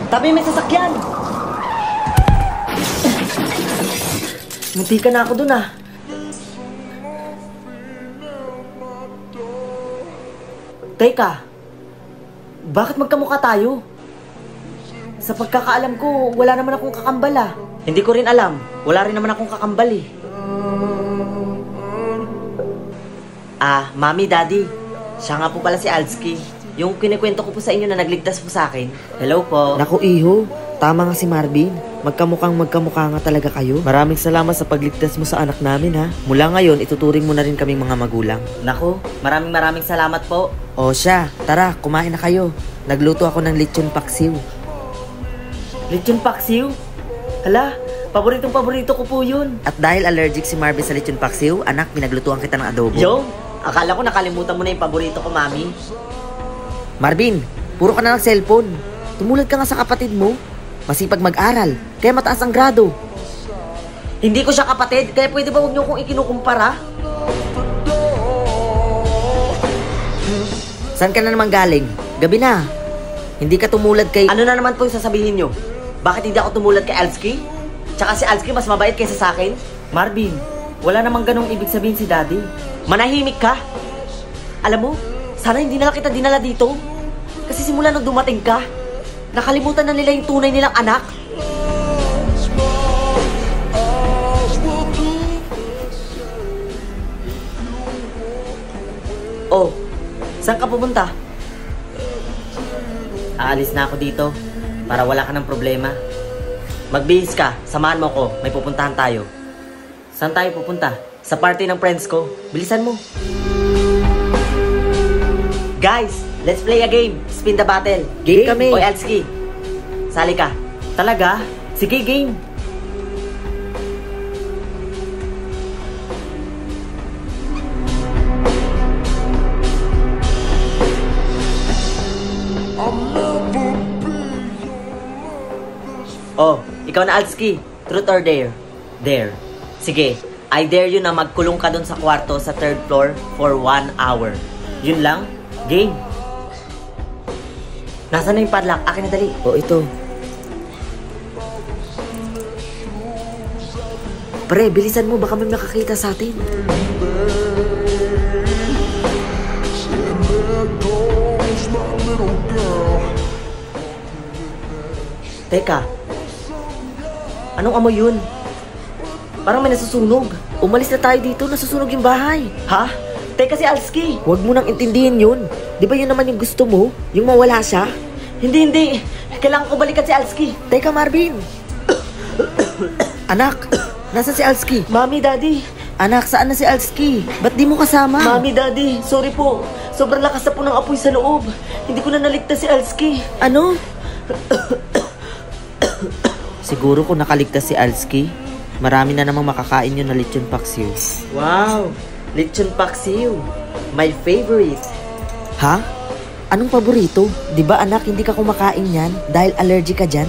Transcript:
Tabi, may sasakyan! Munti ka na ako dun ah. Teka, bakit magkamukha tayo? Sa pagkakaalam ko, wala naman akong kakambal ah. Hindi ko rin alam, wala rin naman akong kakambal eh. Mami, Daddy, siya nga po pala si Alski. Yung kinikwento ko po sa inyo na nagligtas po sa akin. Hello po. Naku iho, tama nga si Marvin. Magkamukha nga talaga kayo. Maraming salamat sa pagligtas mo sa anak namin ha. Mula ngayon, ituturing mo na rin kaming mga magulang. Naku, maraming salamat po. O siya, tara, kumain na kayo. Nagluto ako ng lechon paksiw. Lechon paksiw? Hala, paborito ko po yun. At dahil allergic si Marvin sa lechon paksiw, anak, pinaglutuan kita ng adobo. Yo, akala ko nakalimutan mo na yung paborito ko, Mami. Marvin, puro ka na ng cellphone. Tumulad ka nga sa kapatid mo. Masipag mag-aral, kaya mataas ang grado. Hindi ko siya kapatid, kaya pwede ba huwag niyo kong ikinukumpara? Saan ka na naman galing? Gabi na. Hindi ka tumulad kay... Ano na naman po yung sasabihin niyo? Bakit hindi ako tumulad kay Alski? Tsaka si Alski mas mabait kaysa sa akin? Marvin, wala namang ganong ibig sabihin si Daddy. Manahimik ka? Alam mo, sana hindi na lang kita dinala dito. Kasi simula nung dumating ka, nakalimutan na nila yung tunay nilang anak. Oh, saan ka pupunta? Aalis na ako dito para wala ka ng problema. Magbihis ka, samahan mo ko, may pupuntahan tayo. Saan tayo pupunta? Sa party ng friends ko. Bilisan mo. Guys, let's play a game. Spin the battle. Game kami. O Elski, sali ka. Talaga? Sige, game. Oh, ikaw na Alski. Truth or dare? Dare. Sige, I dare you na magkulong ka dun sa kwarto sa 3rd floor for 1 hour. Yun lang? Game. Nasaan na yung padlock? Akin na dali. O ito. Pre, bilisan mo, baka may makakita sa atin. Teka, anong amoy yun? Parang may nasusunog. Umalis na tayo dito, nasusunog yung bahay. Ha? Teka si Alski. Huwag mo nang intindihin yun. Di ba yun naman yung gusto mo? Yung mawala siya? Hindi. Kailangan ko balikan si Alski. Teka Marvin. Anak, nasa si Alski? Mami, Daddy. Anak, saan na si Alski? Ba't di mo kasama? Mami, Daddy, sorry po. Sobrang lakas na po ng apoy sa loob. Hindi ko na naligtas si Alski. Ano? Siguro kung nakaligtas si Alski, marami na namang makakain yun na lechon paksiw. Wow, lechon paksiw. My favorite. Ha? Anong paborito? Di ba anak, hindi ka kumakain yan dahil allergic ka dyan?